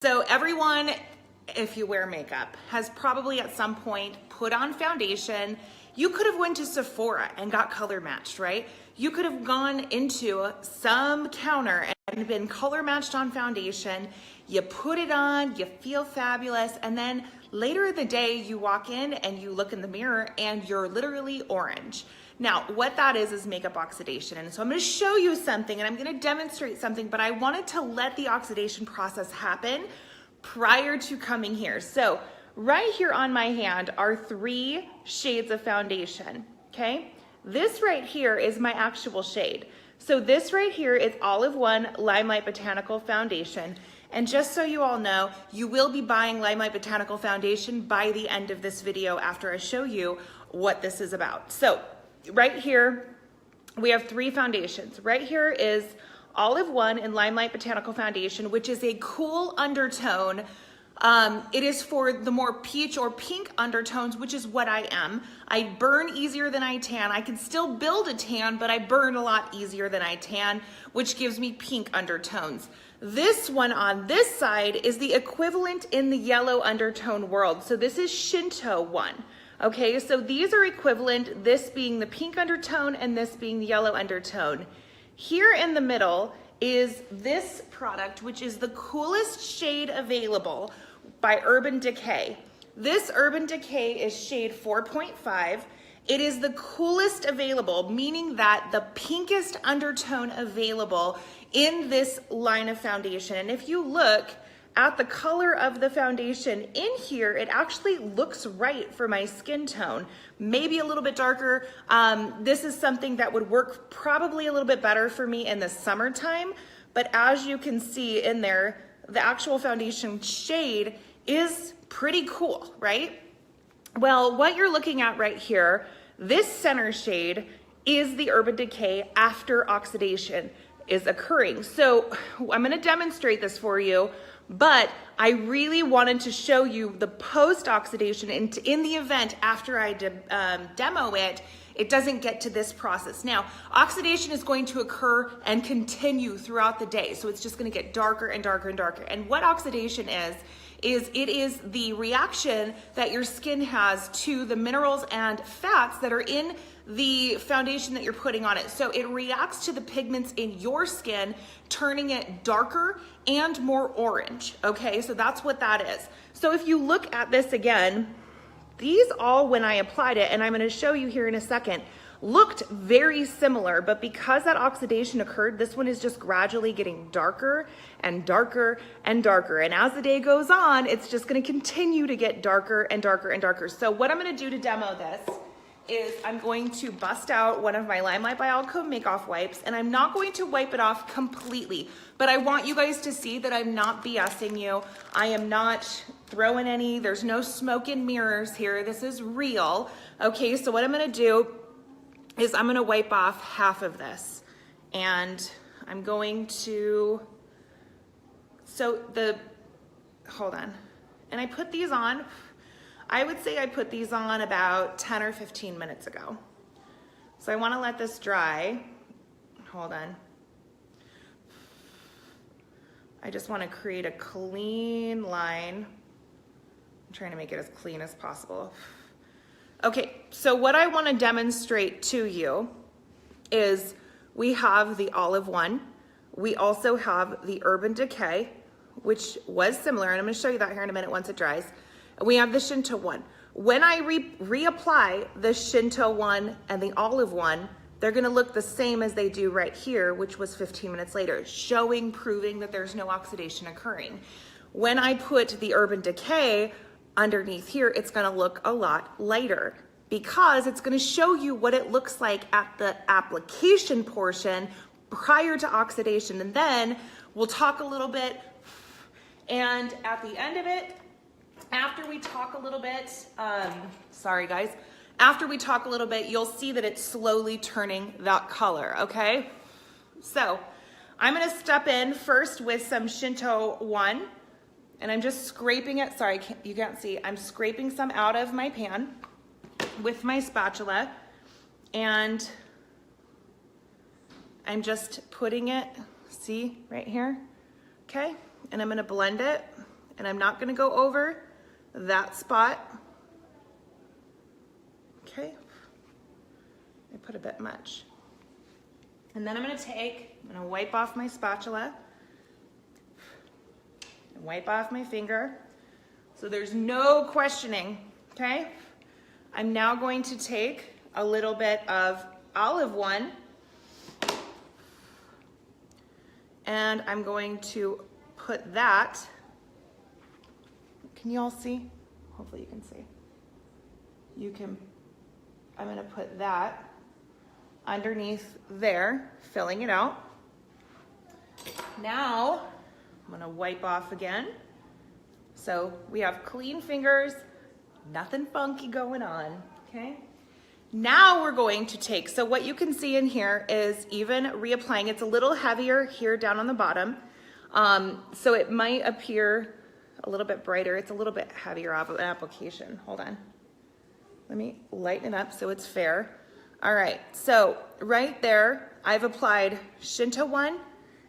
So everyone, if you wear makeup, has probably at some point put on foundation. You could have went to Sephora and got color matched, right? You could have gone into some counter and been color matched on foundation. You put it on, you feel fabulous, and then later in the day you walk in and you look in the mirror and you're literally orange. Now, what that is makeup oxidation. And so I'm gonna show you something and I'm gonna demonstrate something, but I wanted to let the oxidation process happen prior to coming here. So right here on my hand are 3 shades of foundation, okay? This right here is my actual shade. So this right here is Olive One Limelight Botanical Foundation. And just so you all know, you will be buying Limelight Botanical Foundation by the end of this video after I show you what this is about. So right here, we have 3 foundations. Right here is Olive One in Limelight Botanical Foundation, which is a cool undertone. It is for the more peach or pink undertones, which is what I am. I burn easier than I tan. I can still build a tan, but I burn a lot easier than I tan, which gives me pink undertones. This one on this side is the equivalent in the yellow undertone world. So this is Shinto one. Okay, so these are equivalent, this being the pink undertone and this being the yellow undertone. Here in the middle is this product, which is the coolest shade available by Urban Decay. This Urban Decay is shade 4.5. It is the coolest available, meaning that the pinkest undertone available in this line of foundation. And if you look at the color of the foundation in here, it actually looks right for my skin tone. Maybe a little bit darker. This is something that would work probably a little bit better for me in the summertime, but as you can see in there, the actual foundation shade is pretty cool, right? Well, what you're looking at right here, this center shade is the Urban Decay after oxidation is occurring. So I'm gonna demonstrate this for you, but I really wanted to show you the post-oxidation in the event after I demo it, it doesn't get to this process. Now, oxidation is going to occur and continue throughout the day. So it's just gonna get darker and darker and darker. And what oxidation is it is the reaction that your skin has to the minerals and fats that are in the foundation that you're putting on it. So it reacts to the pigments in your skin, turning it darker and more orange, okay? So that's what that is. So if you look at this again, these all, when I applied it, and I'm gonna show you here in a second, looked very similar, but because that oxidation occurred, this one is just gradually getting darker and darker and darker. And as the day goes on, it's just gonna continue to get darker and darker and darker. So what I'm gonna do to demo this is I'm going to bust out one of my Limelight by Alco Make-Off wipes, and I'm not going to wipe it off completely, but I want you guys to see that I'm not BSing you. I am not throwing any, there's no smoke and mirrors here. This is real. Okay, so what I'm gonna do is I'm gonna wipe off half of this, and I'm going to, hold on. And I put these on, I would say I put these on about 10 or 15 minutes ago. So I wanna let this dry. Hold on. I just wanna create a clean line. I'm trying to make it as clean as possible. Okay, so what I wanna demonstrate to you is we have the Olive One. We also have the Urban Decay, which was similar, and I'm gonna show you that here in a minute once it dries. And we have the Shinto one. When I reapply the Shinto one and the Olive one, they're gonna look the same as they do right here, which was 15 minutes later, proving that there's no oxidation occurring. When I put the Urban Decay underneath here, it's gonna look a lot lighter because it's gonna show you what it looks like at the application portion prior to oxidation. And then we'll talk a little bit, and at the end of it, after we talk a little bit, sorry guys, after we talk a little bit, you'll see that it's slowly turning that color, okay? So I'm gonna step in first with some Shinto one, and I'm just scraping it, sorry, you can't see, I'm scraping some out of my pan with my spatula, and I'm just putting it, see, right here, okay? And I'm gonna blend it and I'm not gonna go over that spot. Okay, I put a bit much. And then I'm gonna wipe off my spatula and wipe off my finger. So there's no questioning, okay? I'm now going to take a little bit of olive one and I'm going to put that, can you all see? Hopefully you can see. I'm gonna put that underneath there, filling it out. Now, I'm gonna wipe off again. So we have clean fingers, nothing funky going on, okay? Now we're going to take, so what you can see in here is even reapplying, it's a little heavier here down on the bottom. So it might appear a little bit brighter. It's a little bit heavier of an application. Hold on. Let me lighten it up so it's fair. All right, so right there, I've applied Shinto one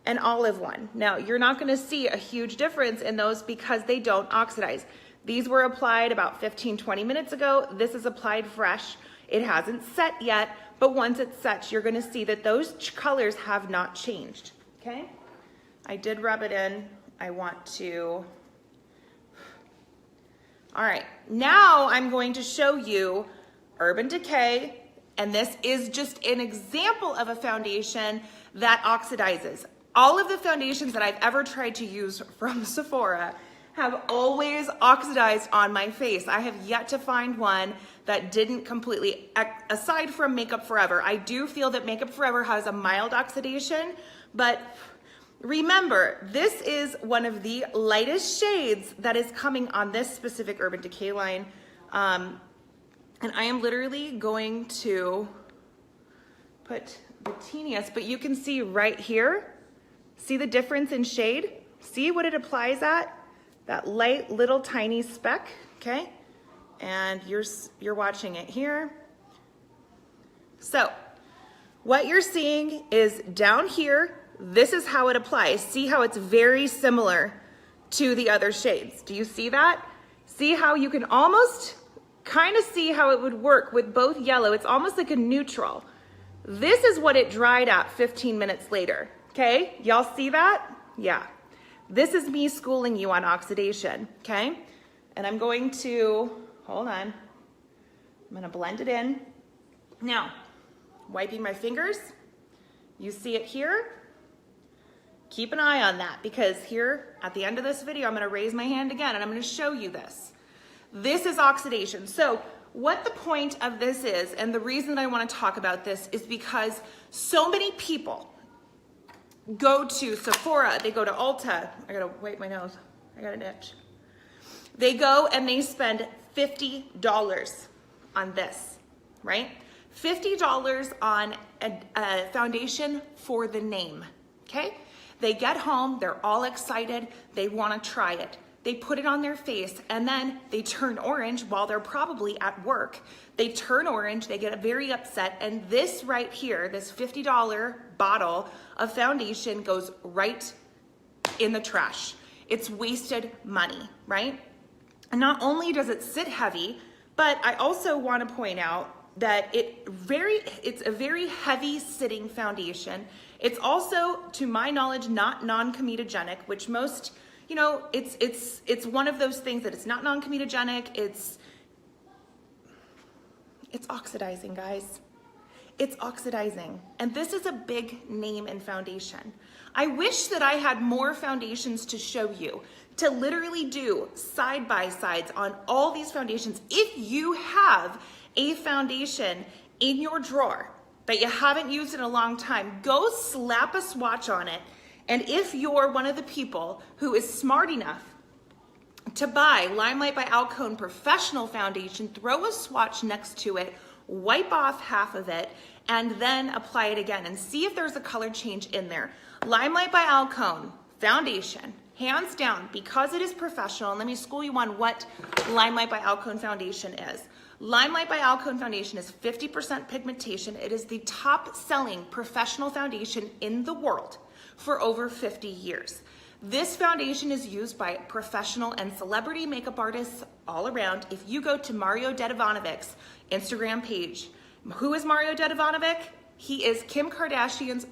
and olive one. Now, you're not gonna see a huge difference in those because they don't oxidize. These were applied about 15, 20 minutes ago. This is applied fresh. It hasn't set yet, but once it sets, you're gonna see that those colors have not changed, okay? I did rub it in. I want to, all right, now I'm going to show you Urban Decay, and this is just an example of a foundation that oxidizes. All of the foundations that I've ever tried to use from Sephora have always oxidized on my face. I have yet to find one that didn't completely, aside from Makeup Forever. I do feel that Makeup Forever has a mild oxidation, but remember, this is one of the lightest shades that is coming on this specific Urban Decay line. And I am literally going to put the teeniest, but you can see right here, see the difference in shade? See what it applies at? That light little tiny speck, okay? And you're watching it here. So what you're seeing is down here, this is how it applies. See how it's very similar to the other shades. Do you see that? See how you can almost kind of see how it would work with both yellow. It's almost like a neutral. This is what it dried at 15 minutes later, okay? Y'all see that? Yeah. This is me schooling you on oxidation, okay? And I'm going to, hold on. I'm gonna blend it in. Now, wiping my fingers. You see it here? Keep an eye on that because here at the end of this video, I'm gonna raise my hand again and I'm gonna show you this. This is oxidation. So what the point of this is, and the reason that I wanna talk about this is because so many people go to Sephora, they go to Ulta, I gotta wipe my nose, I got an itch. They go and they spend $50 on this, right? $50 on a foundation for the name, okay? They get home, they're all excited, they wanna try it. They put it on their face and then they turn orange while they're probably at work. They turn orange, they get very upset, and this right here, this $50 bottle of foundation goes right in the trash. It's wasted money, right? And not only does it sit heavy, but I also want to point out that it's a very heavy sitting foundation. It's also, to my knowledge, not non-comedogenic, which most, you know, it's one of those things that it's not non-comedogenic, it's oxidizing, guys. It's oxidizing. And this is a big name in foundation. I wish that I had more foundations to show you, to literally do side-by-sides on all these foundations. If you have a foundation in your drawer that you haven't used in a long time, go slap a swatch on it. And if you're one of the people who is smart enough to buy Limelight by Alcone Professional Foundation, throw a swatch next to it, wipe off half of it, and then apply it again and see if there's a color change in there. Limelight by Alcone Foundation, hands down, because it is professional, and let me school you on what Limelight by Alcone Foundation is. Limelight by Alcone Foundation is 50% pigmentation. It is the top selling professional foundation in the world for over 50 years. This foundation is used by professional and celebrity makeup artists all around. If you go to Mario Dedivanovich's Instagram page, who is Mario Dedivanovich? He is Kim Kardashian's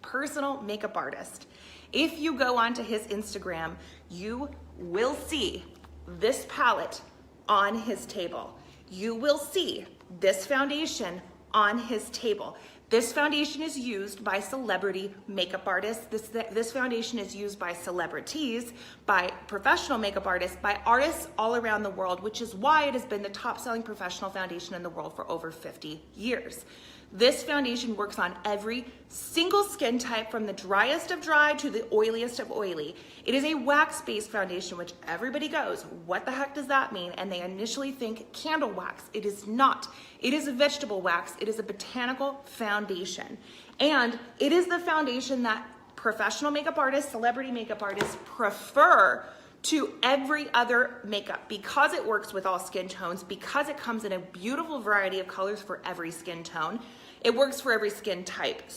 personal makeup artist. If you go onto his Instagram, you will see this palette on his table. You will see this foundation on his table. This foundation is used by celebrity makeup artists. This foundation is used by celebrities, by professional makeup artists, by artists all around the world, which is why it has been the top selling professional foundation in the world for over 50 years. This foundation works on every single skin type, from the driest of dry to the oiliest of oily. It is a wax-based foundation, which everybody goes, what the heck does that mean? And they initially think candle wax. It is not. It is a vegetable wax. It is a botanical foundation. And it is the foundation that professional makeup artists, celebrity makeup artists prefer to every other makeup, because it works with all skin tones, because it comes in a beautiful variety of colors for every skin tone. It works for every skin type,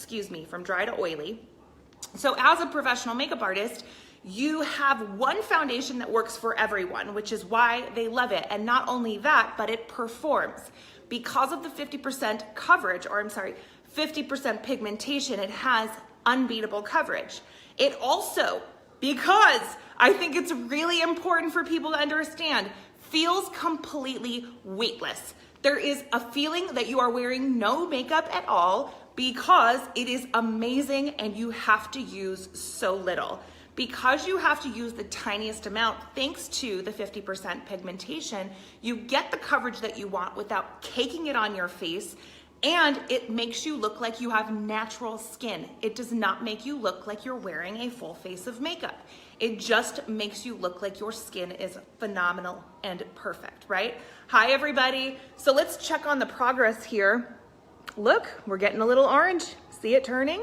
from dry to oily. So as a professional makeup artist, you have one foundation that works for everyone, which is why they love it. And not only that, but it performs. Because of the 50% coverage, 50% pigmentation, it has unbeatable coverage. It also, because I think it's really important for people to understand, feels completely weightless. There is a feeling that you are wearing no makeup at all because it is amazing and you have to use so little. Because you have to use the tiniest amount, thanks to the 50% pigmentation, you get the coverage that you want without caking it on your face, and it makes you look like you have natural skin. It does not make you look like you're wearing a full face of makeup. It just makes you look like your skin is phenomenal and perfect, right? Hi, everybody. So let's check on the progress here. Look, we're getting a little orange. See it turning?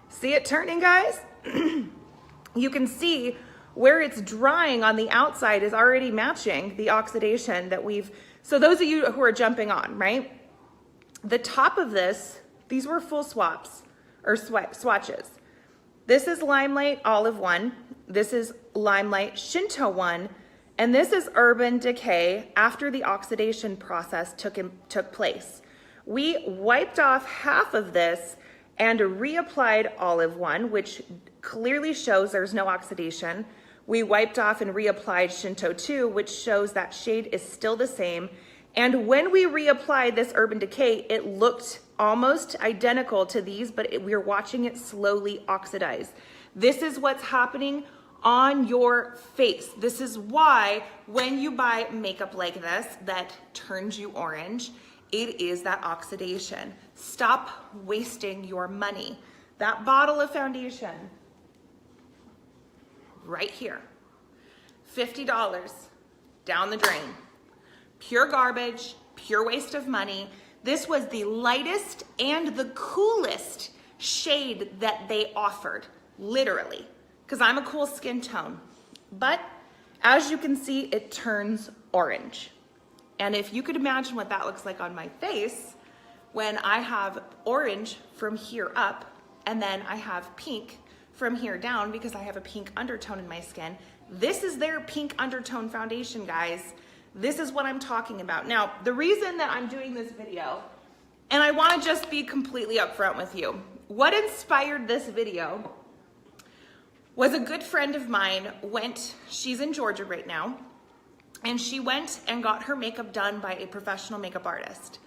See it turning, guys? You can see where it's drying on the outside is already matching the oxidation that so those of you who are jumping on, right? The top of this, these were full swaps or swatches. This is Limelight Olive 1. This is Limelight Shinto 1. And this is Urban Decay after the oxidation process took place. We wiped off half of this and reapplied Olive 1, which clearly shows there's no oxidation. We wiped off and reapplied Shinto 2, which shows that shade is still the same. And when we reapplied this Urban Decay, it looked almost identical to these, but we're watching it slowly oxidize. This is what's happening on your face. This is why when you buy makeup like this that turns you orange, it is that oxidation. Stop wasting your money. That bottle of foundation right here, $50 down the drain. Pure garbage, pure waste of money. This was the lightest and the coolest shade that they offered, literally, because I'm a cool skin tone. But as you can see, it turns orange. And if you could imagine what that looks like on my face, when I have orange from here up, and then I have pink from here down because I have a pink undertone in my skin, this is their pink undertone foundation, guys. This is what I'm talking about. Now, the reason that I'm doing this video, and I want to just be completely upfront with you, what inspired this video was a good friend of mine she's in Georgia right now, and she went and got her makeup done by a professional makeup artist.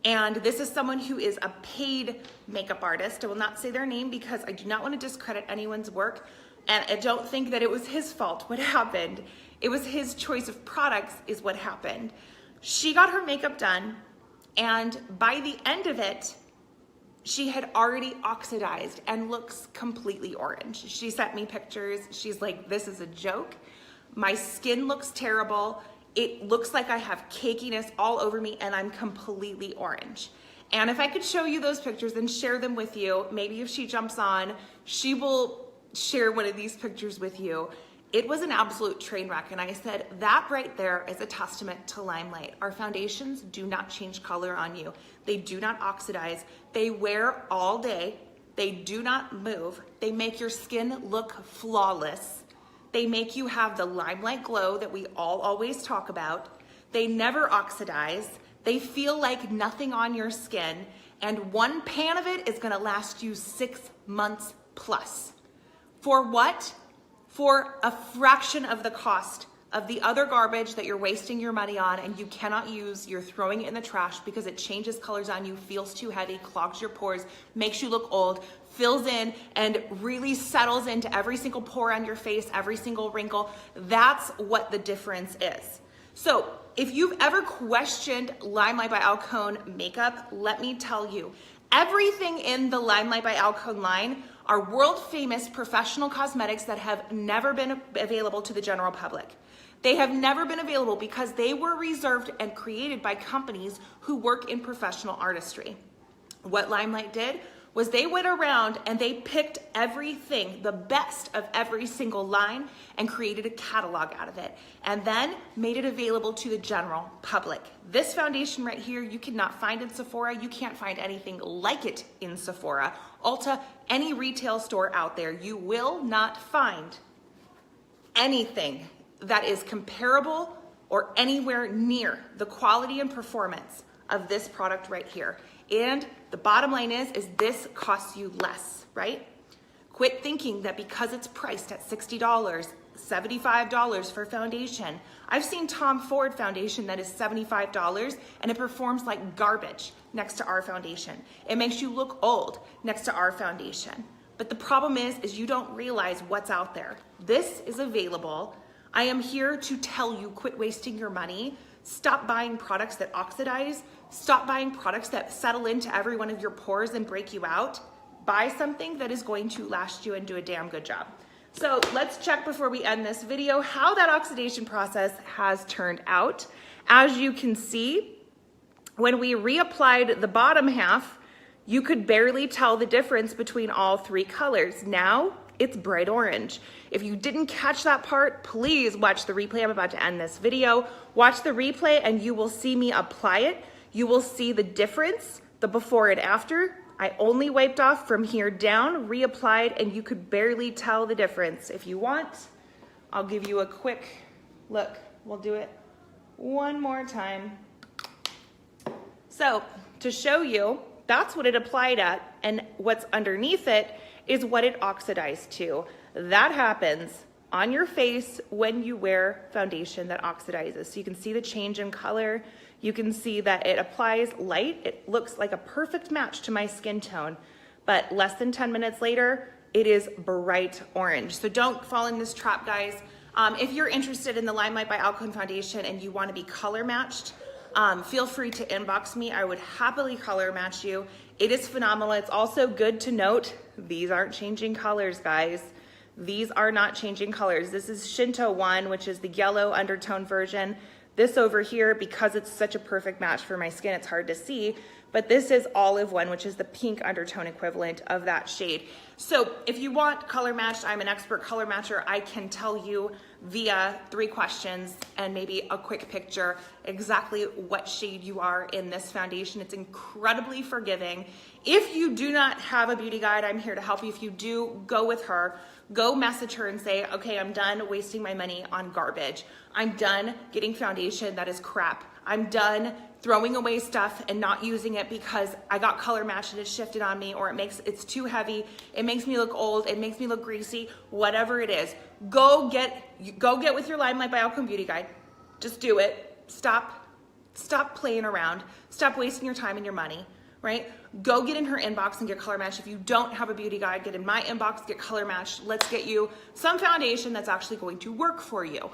And this is someone who is a paid makeup artist. I will not say their name because I do not want to discredit anyone's work. And I don't think that it was his fault what happened. It was his choice of products is what happened. She got her makeup done, and by the end of it, she had already oxidized and looks completely orange. She sent me pictures. She's like, this is a joke. My skin looks terrible. It looks like I have cakiness all over me and I'm completely orange. And if I could show you those pictures and share them with you, maybe if she jumps on, she will share one of these pictures with you. It was an absolute train wreck. And I said, that right there is a testament to Limelight. Our foundations do not change color on you. They do not oxidize. They wear all day. They do not move. They make your skin look flawless. They make you have the limelight glow that we all always talk about. They never oxidize. They feel like nothing on your skin. And one pan of it is gonna last you 6 months plus. For what? For a fraction of the cost of the other garbage that you're wasting your money on and you cannot use. You're throwing it in the trash because it changes colors on you, feels too heavy, clogs your pores, makes you look old, fills in and really settles into every single pore on your face, every single wrinkle. That's what the difference is. So if you've ever questioned Limelight by Alcone makeup, let me tell you, everything in the Limelight by Alcone line are world famous professional cosmetics that have never been available to the general public. They have never been available because they were reserved and created by companies who work in professional artistry. What Limelight did was they went around and they picked everything, the best of every single line, and created a catalog out of it, and then made it available to the general public. This foundation right here, you cannot find in Sephora. You can't find anything like it in Sephora, Ulta, any retail store out there. You will not find anything that is comparable or anywhere near the quality and performance of this product right here. And the bottom line is this costs you less, right? Quit thinking that because it's priced at $60, $75 for foundation. I've seen Tom Ford foundation that is $75 and it performs like garbage next to our foundation. It makes you look old next to our foundation. But the problem is you don't realize what's out there. This is available. I am here to tell you, quit wasting your money. Stop buying products that oxidize. Stop buying products that settle into every one of your pores and break you out. Buy something that is going to last you and do a damn good job. So let's check before we end this video how that oxidation process has turned out. As you can see, when we reapplied the bottom half, you could barely tell the difference between all three colors. Now it's bright orange. If you didn't catch that part, please watch the replay. I'm about to end this video. Watch the replay and you will see me apply it. You will see the difference, the before and after. I only wiped off from here down, reapplied, and you could barely tell the difference. If you want, I'll give you a quick look. We'll do it one more time. So to show you, that's what it applied at, and what's underneath it is what it oxidized to. That happens on your face when you wear foundation that oxidizes. So you can see the change in color. You can see that it applies light. It looks like a perfect match to my skin tone, but less than 10 minutes later, it is bright orange. So don't fall in this trap, guys. If you're interested in the Limelight by Alcone foundation and you want to be color matched, feel free to inbox me. I would happily color match you. It is phenomenal. It's also good to note, these aren't changing colors, guys. These are not changing colors. This is Shinto 1, which is the yellow undertone version. This over here, because it's such a perfect match for my skin, it's hard to see, but this is Olive 1, which is the pink undertone equivalent of that shade. So if you want color matched, I'm an expert color matcher. I can tell you via 3 questions and maybe a quick picture exactly what shade you are in this foundation. It's incredibly forgiving. If you do not have a beauty guide, I'm here to help you. If you do, go with her. Go message her and say, okay, I'm done wasting my money on garbage. I'm done getting foundation that is crap. I'm done throwing away stuff and not using it because I got color matched and it shifted on me, or it's too heavy, it makes me look old, it makes me look greasy, whatever it is. Go get with your Limelight by Alcone beauty guide. Just do it. Stop playing around. Stop wasting your time and your money, right? Go get in her inbox and get color matched. If you don't have a beauty guide, get in my inbox, get color matched. Let's get you some foundation that's actually going to work for you.